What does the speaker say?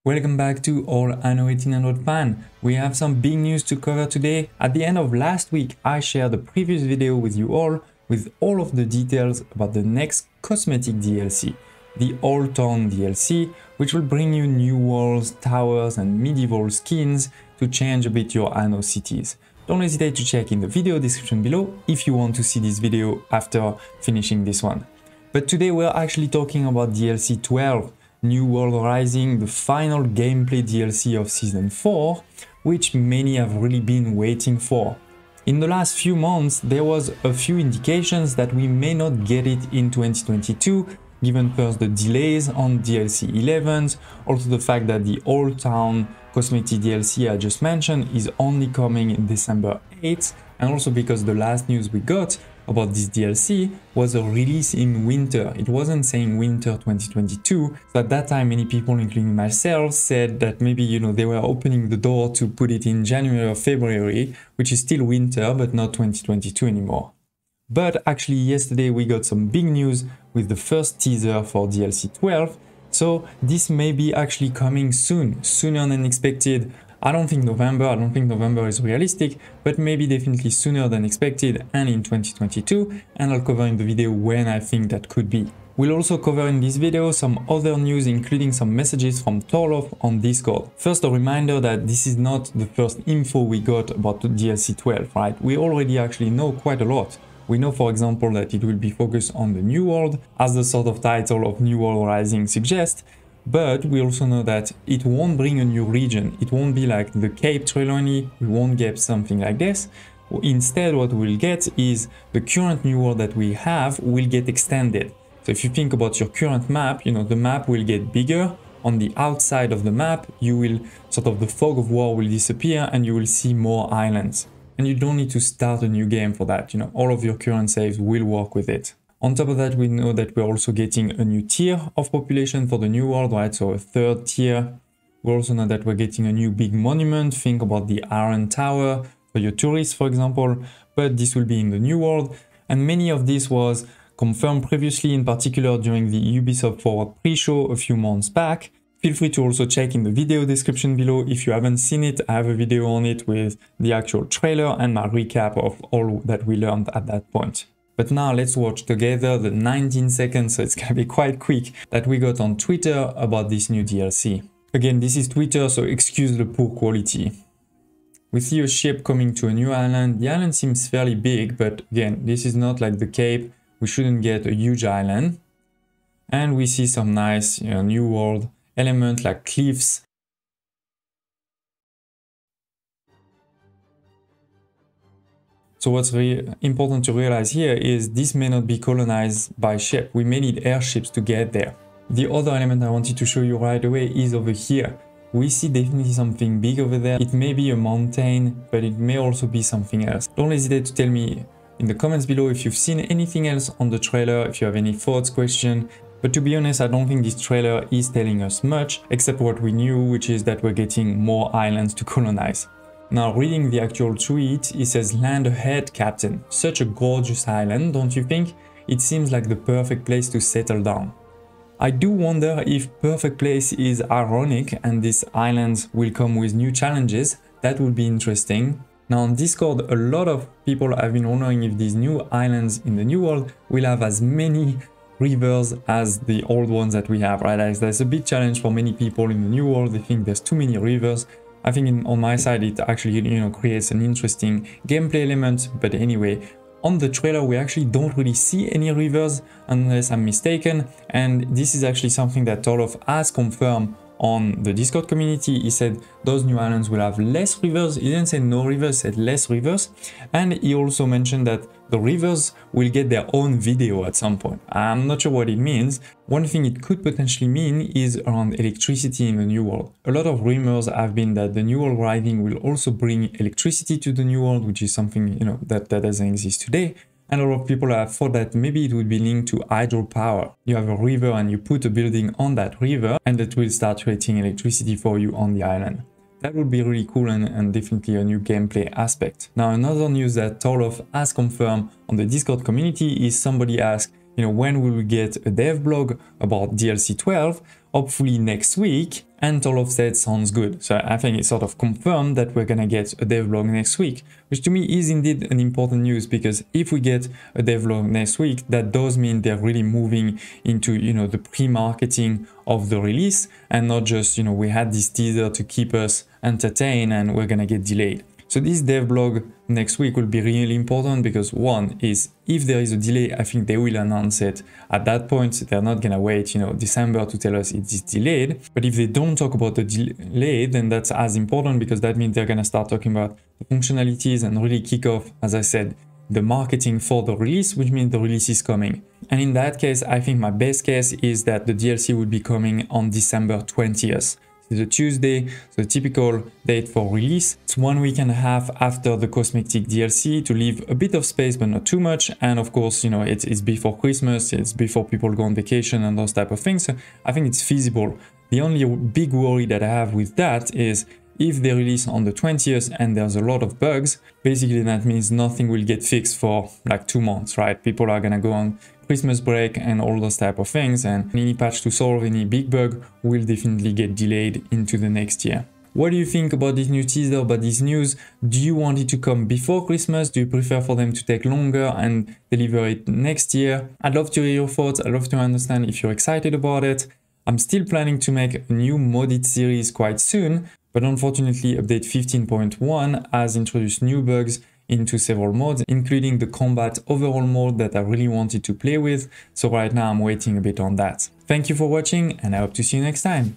Welcome back to all Anno 1800 fan. We have some big news to cover today. At the end of last week, I shared a previous video with you all with all of the details about the next cosmetic DLC, the Old Town DLC, which will bring you new walls, towers and medieval skins to change a bit your Anno cities. Don't hesitate to check in the video description below if you want to see this video after finishing this one. But today we're actually talking about DLC 12, New World Rising, the final gameplay DLC of Season 4, which many have really been waiting for. In the last few months, there was a few indications that we may not get it in 2022, given first the delays on DLC 11, also the fact that the Old Town cosmetic DLC I just mentioned is only coming in December 8th, and also because the last news we got about this DLC was a release in winter. It wasn't saying winter 2022, so at that time many people, including myself, said that maybe, they were opening the door to put it in January or February, which is still winter but not 2022 anymore. But actually yesterday we got some big news with the first teaser for DLC 12, so this may be actually coming soon, sooner than expected. I don't think November is realistic, but maybe definitely sooner than expected and in 2022, and I'll cover in the video when I think that could be. We'll also cover in this video some other news, including some messages from Torlof on Discord. First, a reminder that this is not the first info we got about the DLC 12, right? We already actually know quite a lot. We know, for example, that it will be focused on the New World, as the sort of title of New World Rising suggests, but we also know that it won't bring a new region. It won't be like the Cape Trelawney, we won't get something like this. Instead, what we'll get is the current New World that we have will get extended. So if you think about your current map, the map will get bigger. On the outside of the map, the fog of war will disappear and you will see more islands. And you don't need to start a new game for that. All of your current saves will work with it. On top of that, we know that we're also getting a new tier of population for the New World, right? So a third tier. We also know that we're getting a new big monument. Think about the Iron Tower for your tourists, for example, but this will be in the New World. And many of this was confirmed previously, in particular during the Ubisoft Forward pre-show a few months back. Feel free to also check in the video description below if you haven't seen it. I have a video on it with the actual trailer and my recap of all that we learned at that point. But now let's watch together the 19 seconds, so it's gonna be quite quick, that we got on Twitter about this new DLC. Again, this is Twitter, so excuse the poor quality. We see a ship coming to a new island. The island seems fairly big, but again, this is not like the Cape. We shouldn't get a huge island. And we see some nice, New World element like cliffs. So what's really important to realize here is this may not be colonized by ship. We may need airships to get there. The other element I wanted to show you right away is over here. We see definitely something big over there. It may be a mountain, but it may also be something else. Don't hesitate to tell me in the comments below if you've seen anything else on the trailer, if you have any thoughts, questions. But to be honest, I don't think this trailer is telling us much, except what we knew, which is that we're getting more islands to colonize. Now, reading the actual tweet, it says, "Land ahead, Captain. Such a gorgeous island, don't you think? It seems like the perfect place to settle down." I do wonder if perfect place is ironic and these islands will come with new challenges. That would be interesting. Now on Discord, a lot of people have been wondering if these new islands in the New World will have as many rivers as the old ones that we have, right? There's a big challenge for many people in the New World. They think there's too many rivers. I think on my side, it actually, creates an interesting gameplay element. But anyway, on the trailer, we actually don't really see any rivers unless I'm mistaken. And this is actually something that Torlof has confirmed on the Discord community. He said those new islands will have less rivers. He didn't say no rivers, he said less rivers. And he also mentioned that the rivers will get their own video at some point. I'm not sure what it means. One thing it could potentially mean is around electricity in the New World. A lot of rumors have been that the New World Rising will also bring electricity to the New World, which is something that doesn't exist today. And a lot of people have thought that maybe it would be linked to hydropower. You have a river and you put a building on that river and that will start creating electricity for you on the island. That would be really cool and definitely a new gameplay aspect. Now, another news that Torlof has confirmed on the Discord community is somebody asked, when will we get a dev blog about DLC 12? Hopefully next week. and Toll Offset sounds good. So I think it's sort of confirmed that we're gonna get a devlog next week, which to me is indeed an important news, because if we get a devlog next week, that does mean they're really moving into, the pre-marketing of the release, and not just, we had this teaser to keep us entertained and we're gonna get delayed. So this devlog next week will be really important, because one is, if there is a delay, I think they will announce it at that point. They're not gonna wait, December to tell us it is delayed. But if they don't talk about the delay, then that's as important, because that means they're gonna start talking about the functionalities and really kick off, as I said, the marketing for the release, which means the release is coming. And in that case, I think my best case is that the DLC will be coming on December 20th. It's a Tuesday, so the typical date for release. It's 1.5 weeks after the cosmetic DLC, to leave a bit of space but not too much. And of course, it's before Christmas, it's before people go on vacation and those type of things. So I think it's feasible. The only big worry that I have with that is, if they release on the 20th and there's a lot of bugs, basically that means nothing will get fixed for like 2 months, right? People are gonna go on Christmas break and all those type of things, and any patch to solve any big bug will definitely get delayed into the next year. What do you think about this new teaser, about this news? Do you want it to come before Christmas? Do you prefer for them to take longer and deliver it next year? I'd love to hear your thoughts. I'd love to understand if you're excited about it. I'm still planning to make a new modded series quite soon, but unfortunately update 15.1 has introduced new bugs into several modes, including the combat overall mode that I really wanted to play with. So right now I'm waiting a bit on that. Thank you for watching, and I hope to see you next time.